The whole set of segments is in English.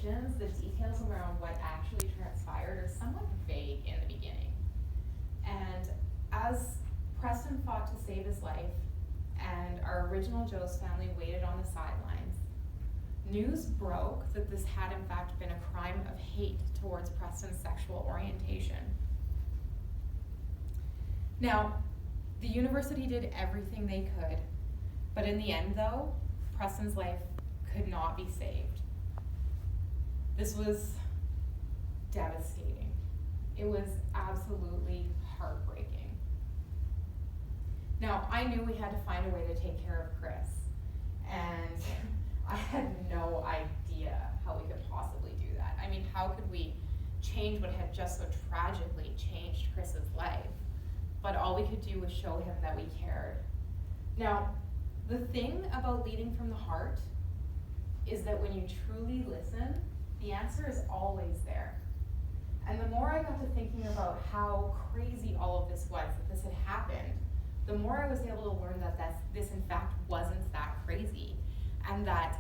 explanations, the details around what actually transpired are somewhat vague in the beginning. And as Preston fought to save his life, and our original Joe's family waited on the sidelines, news broke that this had in fact been a crime of hate towards Preston's sexual orientation. Now, the university did everything they could, but in the end though, Preston's life could not be saved. This was devastating. It was absolutely heartbreaking. Now, I knew we had to find a way to take care of Chris, and I had no idea how we could possibly do that. I mean, how could we change what had just so tragically changed Chris's life? But all we could do was show him that we cared. Now, the thing about leading from the heart is that when you truly listen, the answer is always there. And the more I got to thinking about how crazy all of this was, that this had happened, the more I was able to learn that this in fact wasn't that crazy, and that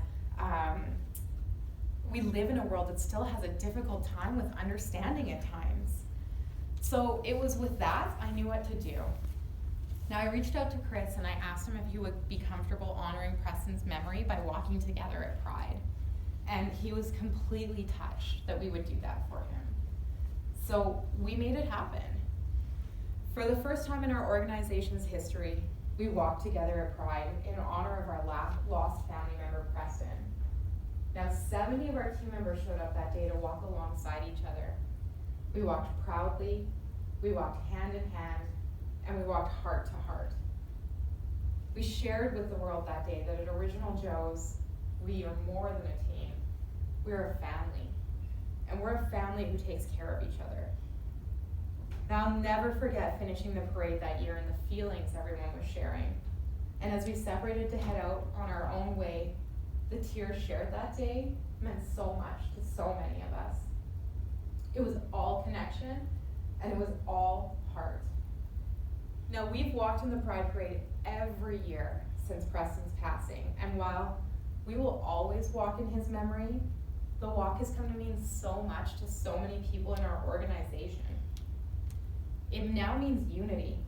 we live in a world that still has a difficult time with understanding at times. So it was with that I knew what to do. Now I reached out to Chris and I asked him if he would be comfortable honoring Preston's memory by walking together at Pride. And he was completely touched that we would do that for him. So we made it happen. For the first time in our organization's history, we walked together at Pride in honor of our lost family member, Preston. Now 70 of our team members showed up that day to walk alongside each other. We walked proudly, we walked hand in hand, and we walked heart to heart. We shared with the world that day that at Original Joe's, we are more than a team. We're a family, and we're a family who takes care of each other. Now, I'll never forget finishing the parade that year and the feelings everyone was sharing. And as we separated to head out on our own way, the tears shared that day meant so much to so many of us. It was all connection, and it was all heart. Now, we've walked in the Pride Parade every year since Preston's passing, and while we will always walk in his memory, the walk has come to mean so much to so many people in our organization. It now means unity.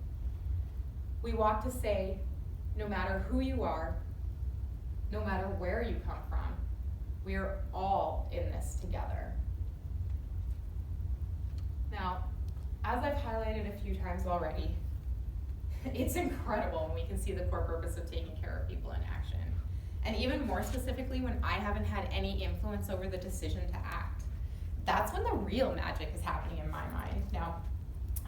We walk to say, no matter who you are, no matter where you come from, we are all in this together. Now, as I've highlighted a few times already, it's incredible when we can see the core purpose of taking care of people in action. And even more specifically, when I haven't had any influence over the decision to act. That's when the real magic is happening in my mind. Now,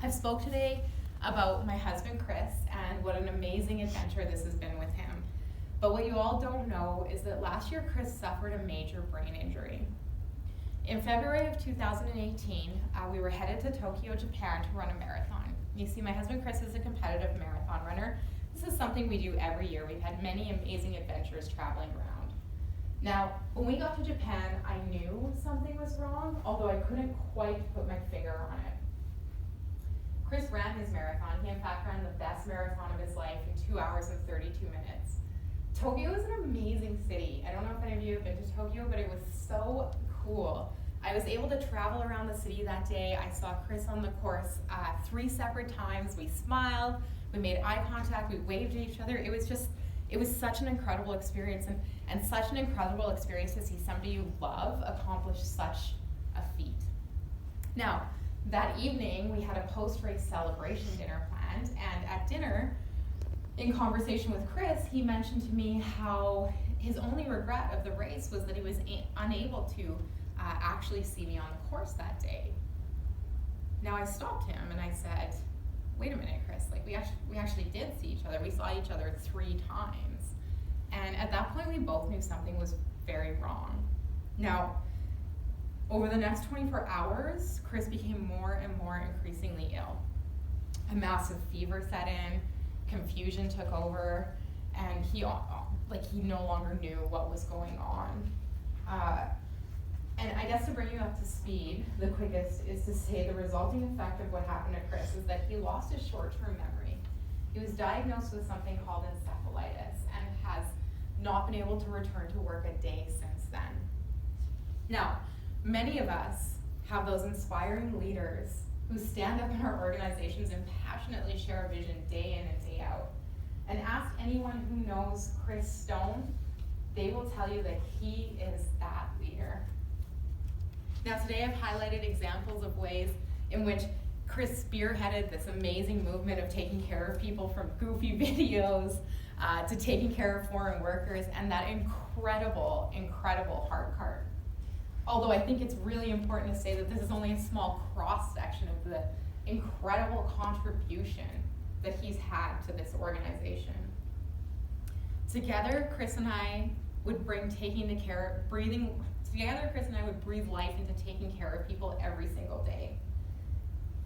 I've spoke today about my husband, Chris, and what an amazing adventure this has been with him. But what you all don't know is that last year, Chris suffered a major brain injury. In February of 2018, we were headed to Tokyo, Japan to run a marathon. You see, my husband, Chris, is a competitive marathon runner. This is something we do every year. We've had many amazing adventures traveling around. Now, when we got to Japan, I knew something was wrong, although I couldn't quite put my finger on it. Chris ran his marathon. He in fact ran the best marathon of his life in 2 hours and 32 minutes. Tokyo is an amazing city. I don't know if any of you have been to Tokyo, but it was so cool. I was able to travel around the city that day. I saw Chris on the course 3 separate times. We smiled, we made eye contact, we waved at each other. It was such an incredible experience, and such an incredible experience to see somebody you love accomplish such a feat. Now, that evening, we had a post-race celebration dinner planned, and at dinner, in conversation with Chris, he mentioned to me how his only regret of the race was that he was unable to actually see me on the course that day. Now I stopped him and I said, wait a minute, Chris, like we actually did see each other. We saw each other 3 times. And at that point, we both knew something was very wrong. Now, over the next 24 hours, Chris became more and more increasingly ill. A massive fever set in, confusion took over, and he no longer knew what was going on. And I guess to bring you up to speed, the quickest is to say the resulting effect of what happened to Chris is that he lost his short-term memory. He was diagnosed with something called encephalitis and has not been able to return to work a day since then. Now, Many of us have those inspiring leaders who stand up in our organizations and passionately share a vision day in and day out. And ask anyone who knows Chris Stone, they will tell you that he is that leader. Now today I've highlighted examples of ways in which Chris spearheaded this amazing movement of taking care of people, from goofy videos to taking care of foreign workers, and that incredible, incredible heart cart. Although I think it's really important to say that this is only a small cross-section of the incredible contribution that he's had to this organization. Together, Chris and I would breathe life into taking care of people every single day.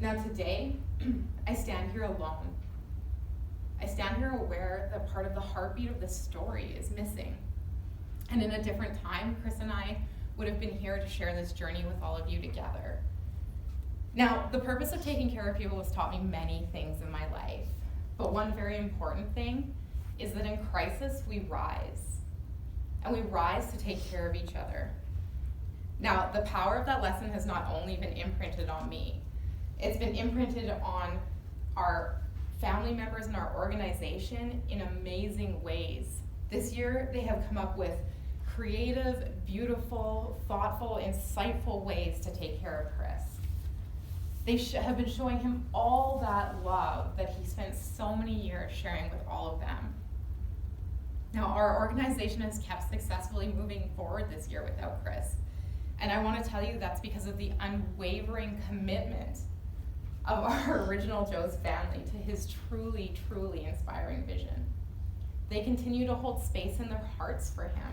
Now today, I stand here alone. I stand here aware that part of the heartbeat of this story is missing. And in a different time, Chris and I would have been here to share this journey with all of you together. Now, the purpose of taking care of people has taught me many things in my life, but one very important thing is that in crisis, we rise, and we rise to take care of each other. Now, the power of that lesson has not only been imprinted on me, it's been imprinted on our family members and our organization in amazing ways. This year, they have come up with creative, beautiful, thoughtful, insightful ways to take care of Chris. They have been showing him all that love that he spent so many years sharing with all of them. Now, our organization has kept successfully moving forward this year without Chris. And I want to tell you that's because of the unwavering commitment of our original Joe's family to his truly, truly inspiring vision. They continue to hold space in their hearts for him,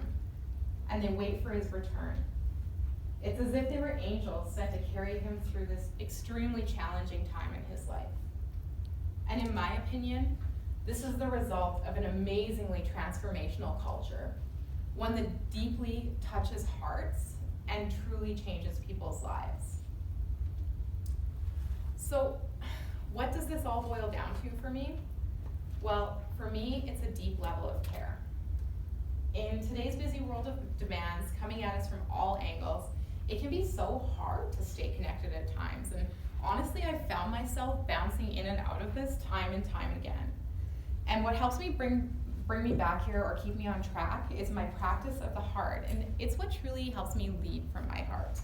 and they wait for his return. It's as if they were angels sent to carry him through this extremely challenging time in his life. And in my opinion, this is the result of an amazingly transformational culture, one that deeply touches hearts and truly changes people's lives. So, what does this all boil down to for me? Well, for me, it's a deep level of care. In today's busy world of demands coming at us from all angles, it can be so hard to stay connected at times. And honestly, I've found myself bouncing in and out of this time and time again. And what helps me bring me back here or keep me on track is my practice of the heart. And it's what truly helps me lead from my heart.